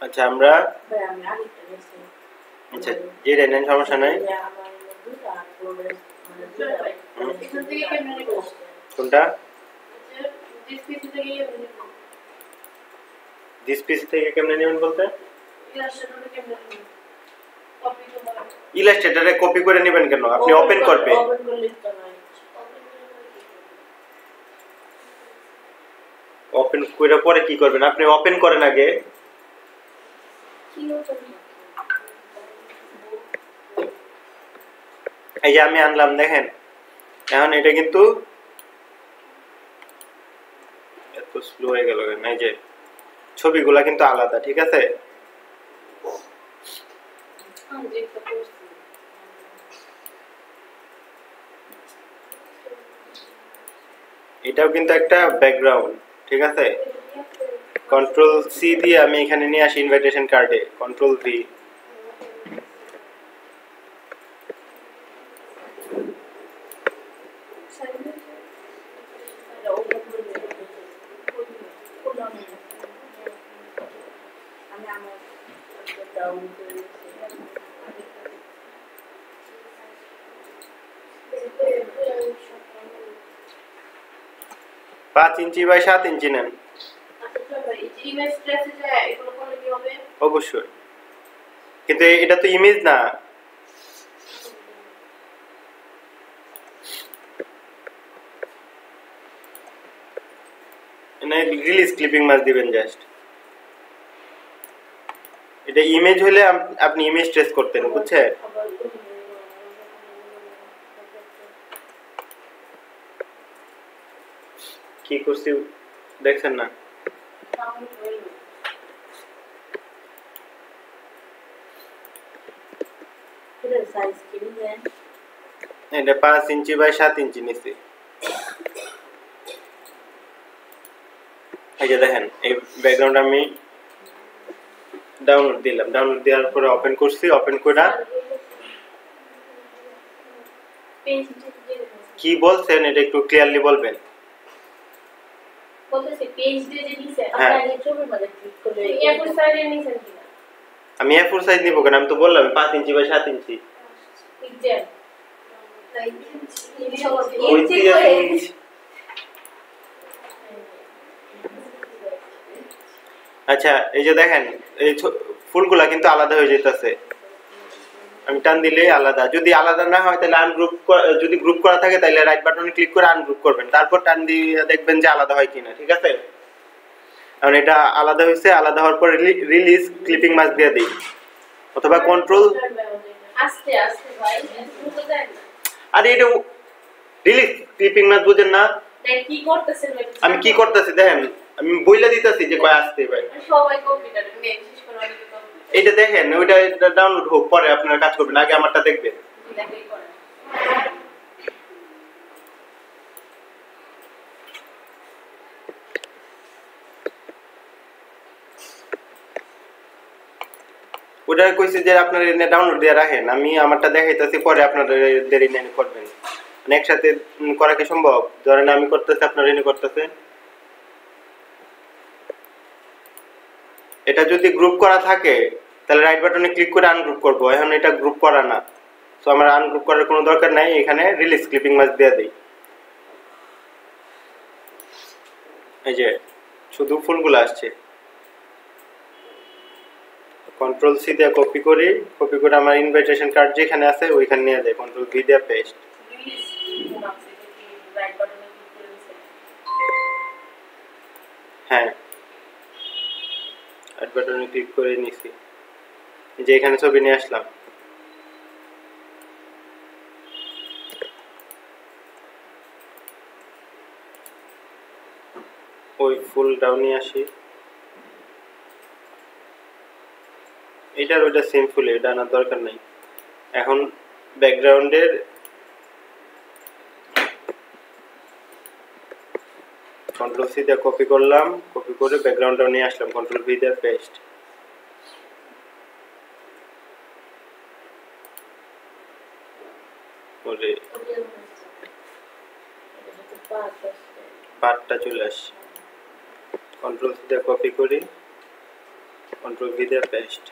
আচ্ছা আমরা আচ্ছা যেটা নেন সমস্যা নাই। কোনটা দিস পিসি থেকে কেমনে নেবেন বলতে ইলাস্ট্রেটরে কপি করে নেবেন কেন? আপনি ওপেন করবেন। ওপেন করার পরে কি করবেন? আপনি ওপেন করেন আগে। এই যে আমি আনলাম দেখেন, এখন এটা কিন্তু এত স্লো হয়ে গেল কেন? এই যে ছবিগুলা কিন্তু আলাদা, ঠিক আছে? এটাও কিন্তু একটা ব্যাকগ্রাউন্ড, ঠিক আছে? কন্ট্রোল সি দিয়ে আমি এখানে নিয়ে আসি ইনভাইটেশন কার্ডে, কন্ট্রোল ভি। পাঁচ ইঞ্চি বাই 7 ইঞ্চি নেন অবশ্যই, কিন্তু এটা তো ইমেজ না। রিলিজ ক্লিপিং মাস দিবেন জাস্ট। এটা ইমেজ হলে আপনি ইমেজ ট্রেস করতেন, বুঝছেন? কি করছি দেখছেন না? এটা 5 ইঞ্চি বাই 7 ইঞ্চি নিছি। এই যে দেখেন এই ব্যাকগ্রাউন্ড আমি ডাউনলোড দিলাম, ডাউনলোড দেওয়ার পরে ওপেন করছি, ওপেন করে কি বলছেন এটা একটু ক্লিয়ারলি বলবেন। বলতেছি পেজ দিয়ে যে নিছে আপনি ছবির মধ্যে ক্লিক করলে A4 সাইজে নিছেন কিনা? আমি A4 সাইজ নিব কেন? আমি তো বললাম 5 ইঞ্চি বাই 7 ইঞ্চি। আচ্ছা এই যে দেখেন এই ফুলগুলা কিন্তু আলাদা হয়ে যেতেছে, আমি টান দিলে আলাদা। যদি আলাদা না হয় তাহলে আনগ্রুপ, যদি গ্রুপ করা থাকে তাহলে রাইট বাটনে ক্লিক করে আনগ্রুপ করবেন, তারপর টান দিয়ে দেখবেন যে আলাদা হয় কিনা, ঠিক আছে? কারণ এটা আলাদা হয়েছে, আলাদা হওয়ার পর রিলিজ ক্লিপিং মাস দিয়ে দিই, অথবা কন্ট্রোল আস্তে আস্তে ভাই দ্রুত দেন না। আরে এটা রিলিজ ক্লিপিং মাস বুঝেন না? কি করতেছেন? আমি কি করতেছি দেখেন, আমি বইলা দিতেছি যে কয় আসতে ভাই। সবাই কম্পিউটারে বিশেষ করে অনেকে এটা দেখেন, ওইটা ডাউনলোড হোক, পরে আপনারা কাজ করবেন, আগে আমারটা দেখবেন। ওটা কইছে যে আপনারা এনে ডাউনলোড দিয়ে রাখেন, আমি আমারটা দেখাইতেছি, পরে আপনাদের দেরি নেন করবেন। একসাথে করা কি সম্ভব? ধরেন আমি করতেছি, আপনারা এনে করতেছেন। এটা যদি গ্রুপ করা থাকে তাহলে রাইট বাটনে ক্লিক করে আনগ্রুপ করব, এখন এটা গ্রুপ করা না, সো আমার আনগ্রুপ করার কোনো দরকার নাই। এখানে রিলিজ ক্লিপিং মাস দিয়ে দেই। এই যে শুধু ফুলগুলো আসছে, কন্ট্রোল সি দিয়ে কপি করি, কপি করে আমার ইনভাইটেশন কার্ড যেখানে আছে ওইখানে নিয়ে যাই, কন্ট্রোল ভি দিয়ে পেস্ট। হ্যাঁ রাইট বাটনে ক্লিক করে নিছি, যে এখানে ছবি নিয়ে আসলাম। ওই ফুল ডাউন নিয়ে আসি, এটার ওইটা সিম্পল, এটা আনার দরকার নাই। এখন ব্যাকগ্রাউন্ডের কন্ট্রোল সি দিয়ে কপি করলাম, কপি করে ব্যাকগ্রাউন্ডটাও নিয়ে আসলাম, কন্ট্রোল ভি দিয়ে পেস্ট। করে পার্টটা চলে আসছে, কন্ট্রোল সি দিয়ে কপি করি, কন্ট্রোল ভি দিয়ে পেস্ট,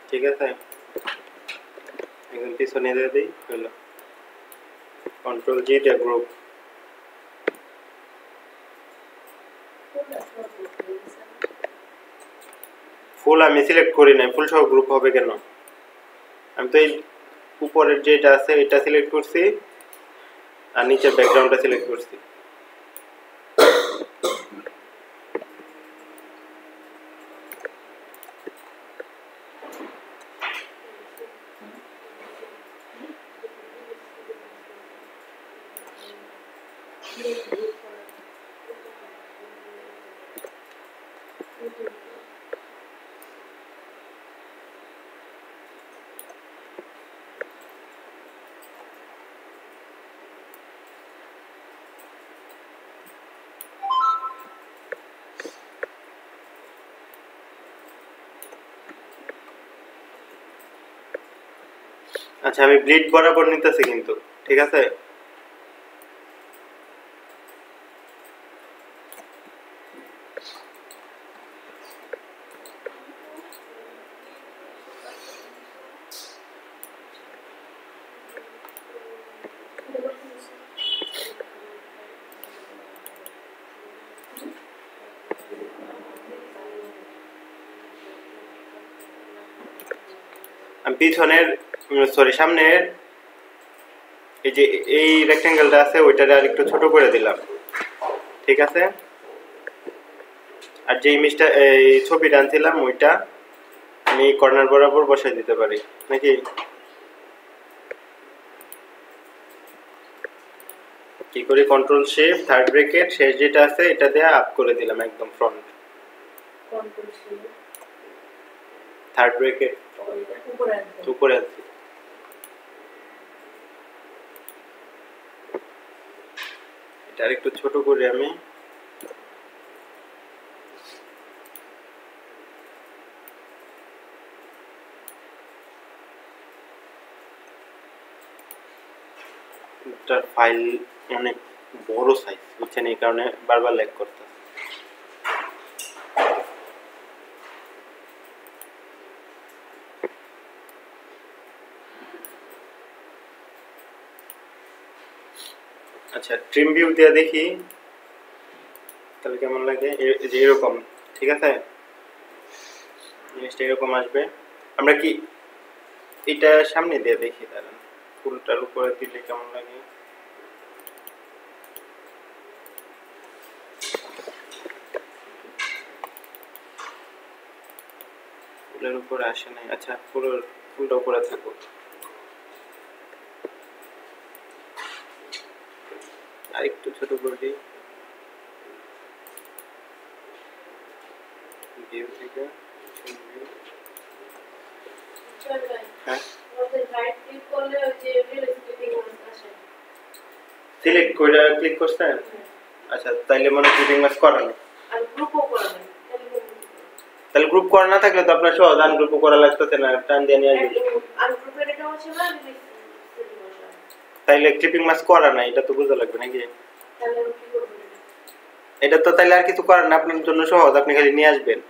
ঠিক আছে। এখন পিছনে দিয়ে দিই, হলো কন্ট্রোল জি দিয়ে গ্রুপ। ফুল আমি সিলেক্ট করি নাই, ফুল সহ গ্রুপ হবে কেন? আমি তো এই উপরের যেটা আছে এটা সিলেক্ট করছি আর নিচের ব্যাকগ্রাউন্ডটা সিলেক্ট করছি। আচ্ছা আমি ব্লিড বরাবর নিতেছি কিন্তু, ঠিক আছে। আমি পিছনের সরি সামনের এই যে এই রেক্ট্যাঙ্গেলটা আছে ওইটারে আর একটু ছোট করে দিলাম, ঠিক আছে। আর যে ইমেজটা এই ছবিটা আনছিলাম ওইটা আমি কর্নার বরাবর বসাই দিতে পারি নাকি? কি করি, কন্ট্রোল শিফট থার্ড ব্র্যাকেট শেষ যেটা আছে এটা দিয়ে আপ করে দিলাম একদম front, control shift third bracket উপরে আছে। এটা আর একটু ছোট করে আমি এটার ফাইল অনেক বড় সাইজ বুঝছেন, এই কারণে বারবার ল্যাগ করতে। আচ্ছা ট্রিম ভিউ দিয়ে দেখি তাহলে কেমন লাগে, যে এরকম, ঠিক আছে। জিনিসটা এরকম আসবে। আমরা কি এটা সামনে দিয়ে দেখি, দাঁড়ান ফুলটার উপরে দিলে কেমন লাগে। ফুলের উপরে আসে নাই, আচ্ছা ফুলটা উপরে থাকুক। আর একটু ছোট করে দিই ভিউ থেকে। হ্যাঁ সিলেক্ট করে ক্লিক করছেন? আচ্ছা তাইলে মনে ক্লিপিং ম্যাচ করা নেই, আর গ্রুপও করা নেই। তাহলে গ্রুপ করা না থাকলে তো আপনার সহজ আনগ্রুপও করা লাগতেছে না, টান দিয়ে নিয়ে আসবে। আনগ্রুপের এটা হচ্ছে না, তাইলে ক্লিপিং ম্যাচ করা না, এটা তো বুঝা লাগবে নাকি? তাহলে কি করব? এটা তো তাইলে আর কিছু করার না, আপনার জন্য সহজ, আপনি খালি নিয়ে আসবেন।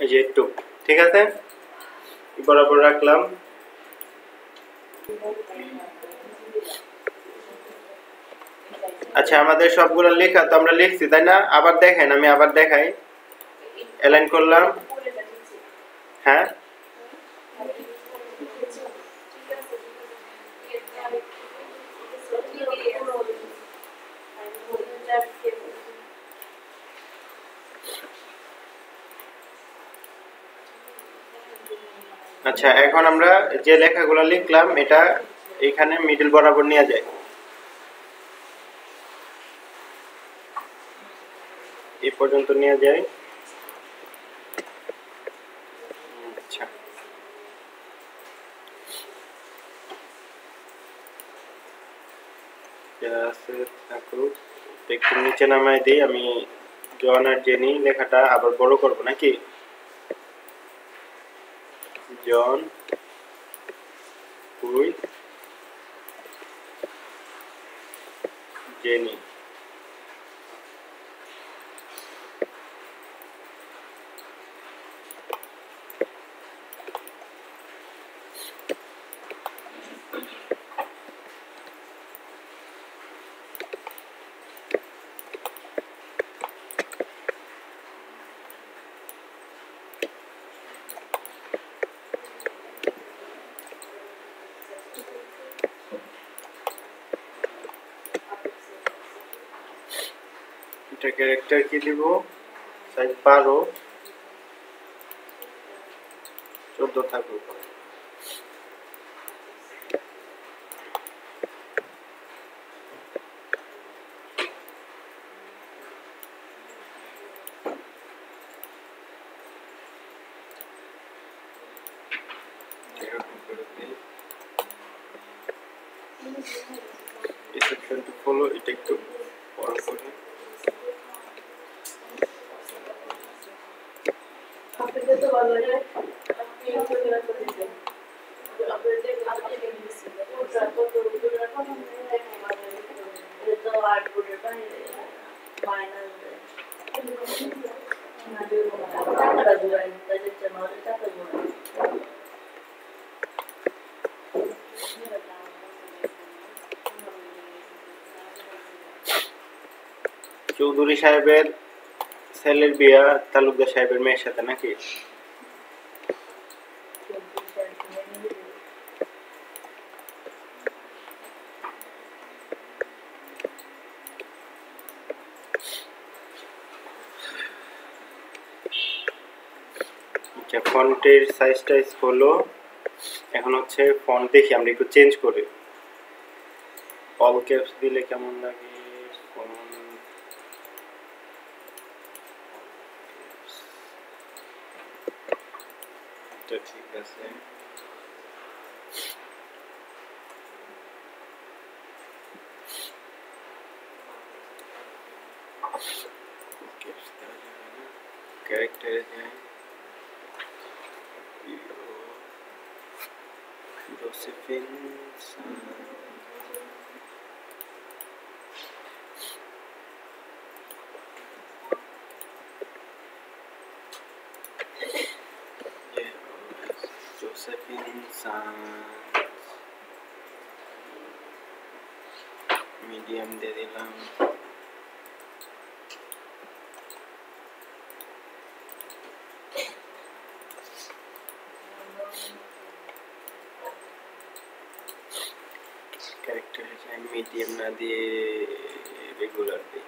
এই যে একটু, ঠিক আছে, বরাবর রাখলাম। আচ্ছা আমাদের সবগুলো লেখা তো আমরা লিখছি তাই না? আবার দেখেন, আমি আবার দেখাই, অ্যালাইন করলাম। হ্যাঁ আচ্ছা এখন আমরা যে লেখাগুলো লিখলাম এটা এখানে মিডল বরাবর নিয়ে যায়, এই পর্যন্ত নিয়ে যায়। আচ্ছা আছে থাকুক, একটু নিচে নামাই দিই। আমি জন আর জেনি লেখাটা আবার বড় করব নাকি? জন উইথ জেনি। এটা ক্যারেক্টার কি দিব? সাইজ 12 14 থাকুক। সেকশন টু ফলো, এটা একটু বড় করে। আপনাদের তো ভালো লাগে, আপনি ইন্টারভিউ করে দিবেন, আপনাদের আপনি দিয়েছেন ওটা তো পুরো রকম দেখে মানে এটা তো আর পুরো বাইরে ফাইনাল না দেব টাকা জোড়াই তাদের জন্য টাকা জোড়াই। চৌধুরী সাহেবের ছেলের বিয়া তালুকদার সাহেবের মেয়ের সাথে নাকি? আচ্ছা, ফন্টের সাইজটা হলো, এখন হচ্ছে ফন্ট দেখি আমরা একটু চেঞ্জ করি। অল ক্যাপস দিলে কেমন লাগে? ঠিক আছে। ক্যারেক্টারে যাই, জোসেফিন মিডিয়াম দিয়ে দিলাম। ক্যারেক্টার মিডিয়াম না দিয়ে রেগুলার দিই।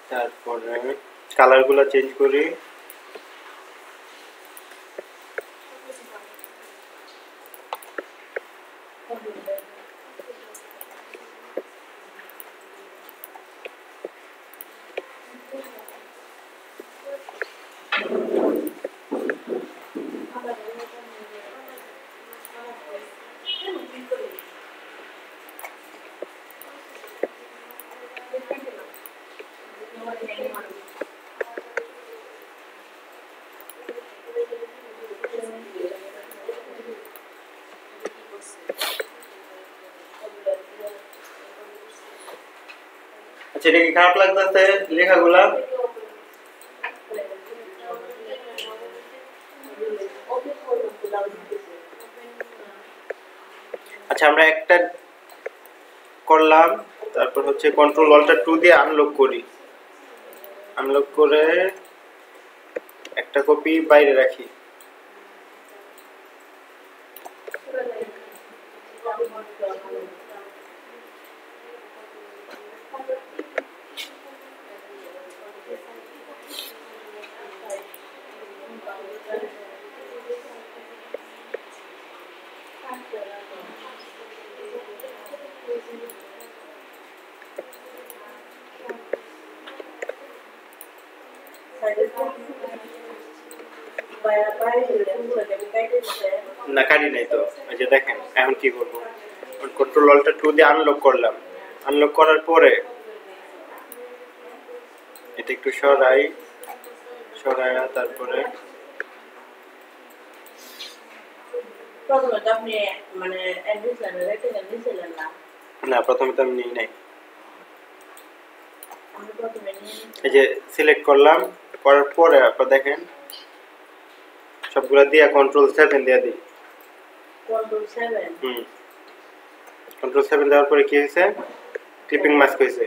তারপরে কালারগুলো চেঞ্জ করি। আচ্ছা এটা কি খারাপ লাগতেছে লেখাগুলা? আচ্ছা আমরা একটা করলাম, তারপর হচ্ছে কন্ট্রোল অল্টার 2 দিয়ে আনলক করি, আনলক করে একটা কপি বাইরে রাখি। না কাটি নাই তো, এই যে দেখেন এখন কি করব, কন্ট্রোল অল্টার 2 দিয়ে আনলক করলাম, আনলক করার পরে এটা একটু সরাই, সরায়া তারপরে প্রথমে তো আপনি মানে অ্যাডমিশন রেখে নিয়েছিলেন না? না প্রথমে তো আমি নিই নাই। আমি প্রথমে এই যে সিলেক্ট করলাম, করার পরে আপনারা দেখেন সবগুলা দিয়ে কন্ট্রোল 7 দিয়ে দিই। কন্ট্রোল 7 কন্ট্রোল 7 দেওয়ার পরে কি হয়েছে, ক্লিপিং মাস্ক হয়েছে।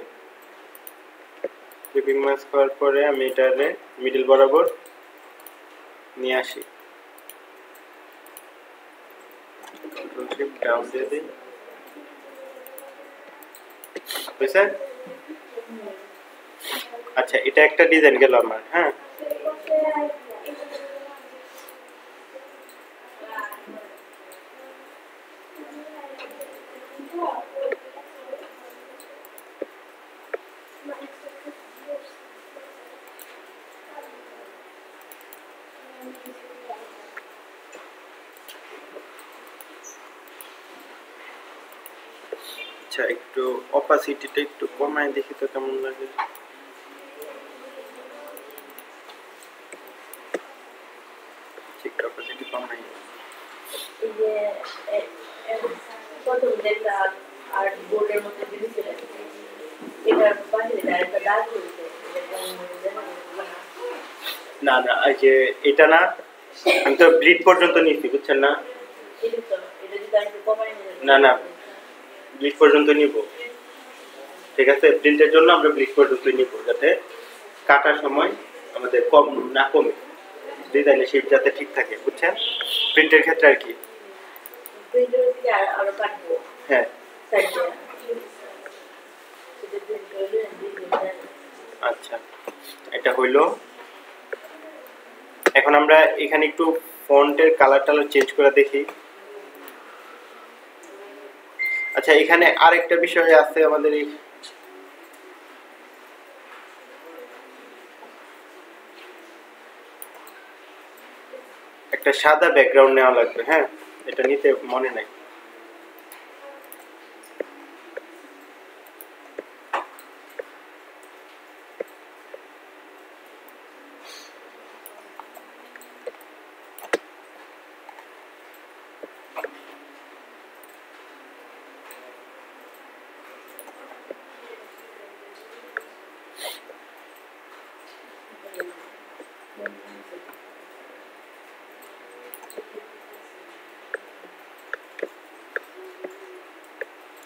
ক্লিপিং মাস্ক করার পরে আমি এটারে মিডল বরাবর নিয়ে আসি, কন্ট্রোল শিফট ডাউন দিয়ে দিই, হয়েছে? আচ্ছা এটা একটা ডিজাইন গেল আমার। হ্যাঁ আচ্ছা একটু অপাসিটিটা একটু কমায় দেখি তো কেমন লাগে। ঠিক অপাসিটি কমাই। এই যে প্রথম যেটা আর বোর্ডের মধ্যে দিয়েছিলেন এটার বাইরে একটা দাগ হয়েছে, না না এই যে এটা না, আমি তো ব্লিড পর্যন্ত নিচ্ছি বুঝছেন না? এটা তো এটা যদি একটু কমাই না না ব্লিড পর্যন্ত নিব, ঠিক আছে? প্রিন্টের জন্য আমরা ব্লিড পর্যন্ত নিব যাতে কাটার সময় আমাদের কম না কমে, ডিজাইনের শেপ যাতে ঠিক থাকে, বুঝছেন? প্রিন্টের ক্ষেত্রে আর কি। প্রিন্টের দিকে আরো কাটবো। হ্যাঁ সাইডে আচ্ছা এটা হইলো। এখন আমরা এখানে একটু ফন্টের কালার টালার চেঞ্জ করে দেখি। আচ্ছা এখানে আরেকটা বিষয় আছে আমাদের, এই একটা সাদা ব্যাকগ্রাউন্ড নেওয়া লাগবে। হ্যাঁ এটা নিতে মনে নাই।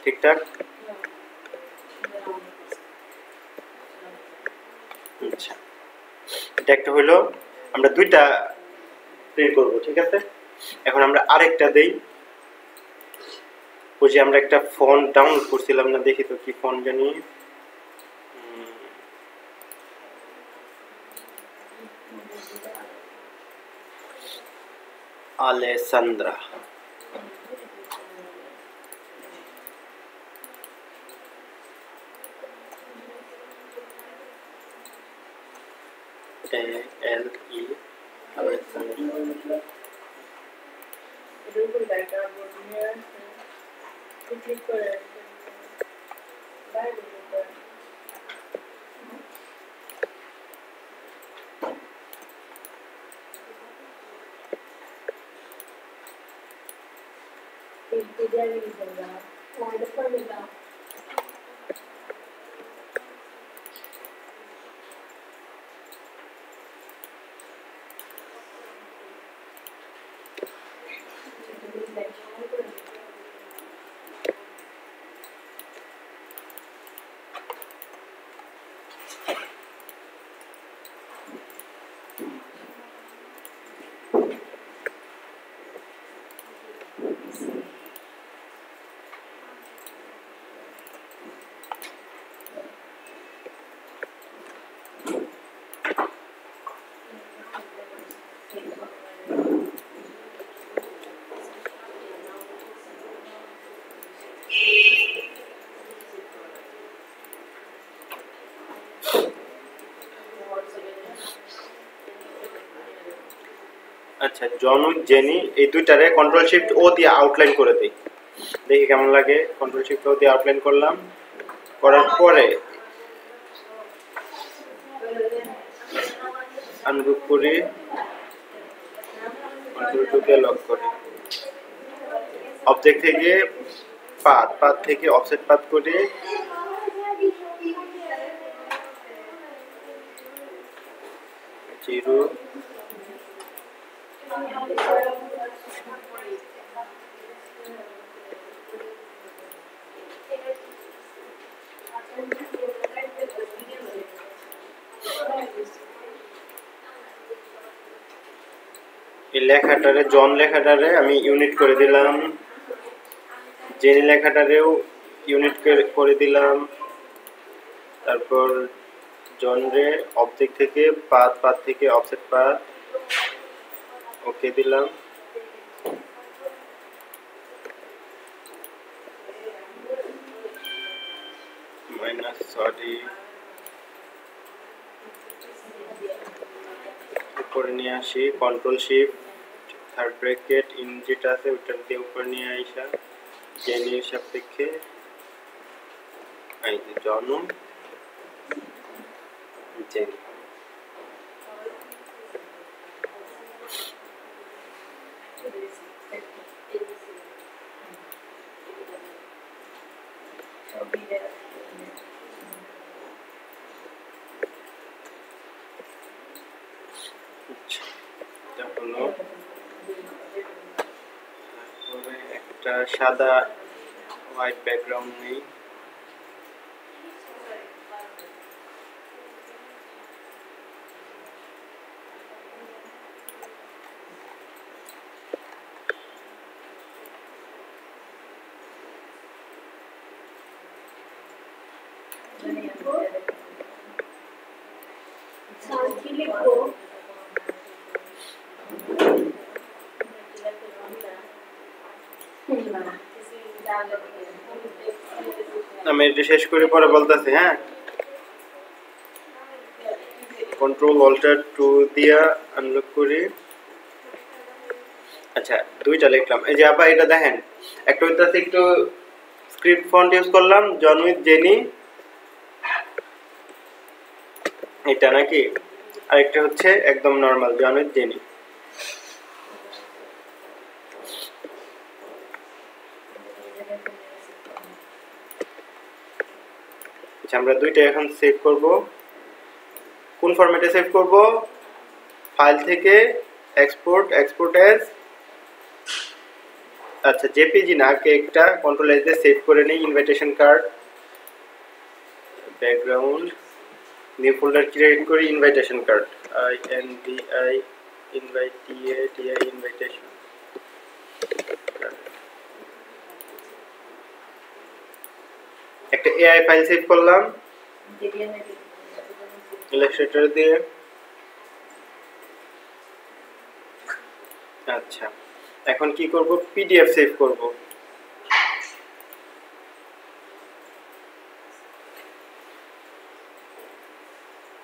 ঠিকঠাক। আচ্ছা এটা একটা হইলো, আমরা দুইটা প্রিন্ট করব, ঠিক আছে? এখন আমরা আরেকটা দেই। ওই যে আমরা একটা ফন্ট ডাউনলোড করছিলাম না, দেখি তো কি ফন্ট জানি, আলেসান্দ্রা। ALE Alessandra. এটার উপর একটা বোর্ড নিয়ে ক্লিক করে বাইরে আচ্ছা, জন উইথ জেনি এই দুইটারে কন্ট্রোল শিফট ও দিয়ে আউটলাইন করে দিই, দেখি কেমন লাগে। কন্ট্রোল শিফট ও দিয়ে আউটলাইন করলাম, করার পরে আনগ্রুপ করি, কন্ট্রোল টু দিয়ে লক করি, অবজেক্ট থেকে পাথ থেকে অফসেট পাথ করি, জিরো এই লেখাটারে জন লেখাটারে আমি ইউনিট করে দিলাম, জেনি লেখাটারেও ইউনিট করে দিলাম, তারপর জন রে অবজেক্ট থেকে পাথ থেকে অফসেট পাথ ওকে দিলাম, মাইনাস সরি উপরে নিয়ে আসি, control shift third bracket in যেটা আছে ওটা দিয়ে উপরে নিয়ে আইসা জেনির সাপেক্ষে এই যে জন জেনি একটা সাদা হোয়াইট ব্যাকগ্রাউন্ড নেই, আমি এটা শেষ করে পরে বলতেছি। হ্যাঁ, কন্ট্রোল অল্টার টু দিয়া আনলক করি। আচ্ছা, দুইটা লিখলাম। এই যে আবার এটা দেখেন, একটা হইতাছে একটু স্ক্রিপ্ট ফন্ট ইউজ করলাম জন উইথ জেনি এটা নাকি, আরেকটা হচ্ছে একদম নরমাল জন উইথ জেনি। আচ্ছা, আমরা দুইটা এখন সেভ করব। কোন ফরম্যাটে সেভ করব? ফাইল থেকে এক্সপোর্ট অ্যাজ, আচ্ছা জেপিজি না, কে একটা কন্ট্রোল এস দিয়ে সেভ করে নেই invitation card, background, new folder create করি ইনভাইটেশন কার্ড, INVI ইনভাইটেশন। একটা এআই ফাইল সেভ করলাম ইলাস্ট্রেটর দিয়ে। আচ্ছা, এখন কি করব? পিডিএফ সেভ করব।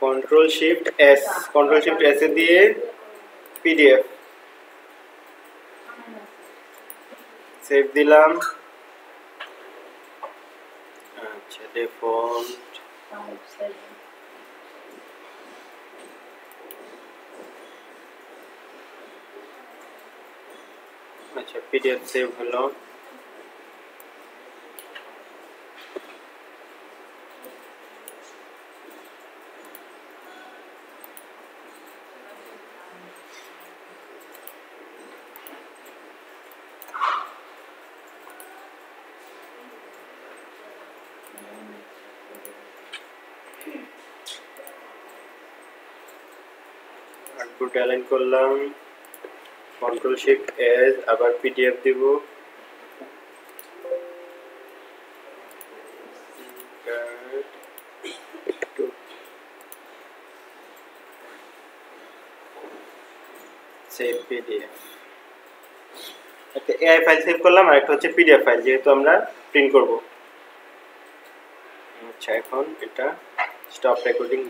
কন্ট্রোল শিফট এস এ দিয়ে পিডিএফ সেভ দিলাম। আচ্ছা, ডিফল্ট আচ্ছা, পিডিএফ সেভ হলো। আউটপুট অ্যালাইন করলাম, কন্ট্রোল শিফট এস, আবার পিডিএফ দিব, সেভ পিডিএফ। একটা এআই ফাইল সেভ করলাম আর একটা হচ্ছে পিডিএফ ফাইল, যেহেতু আমরা প্রিন্ট করব। আচ্ছা, এখন এটা স্টপ রেকর্ডিং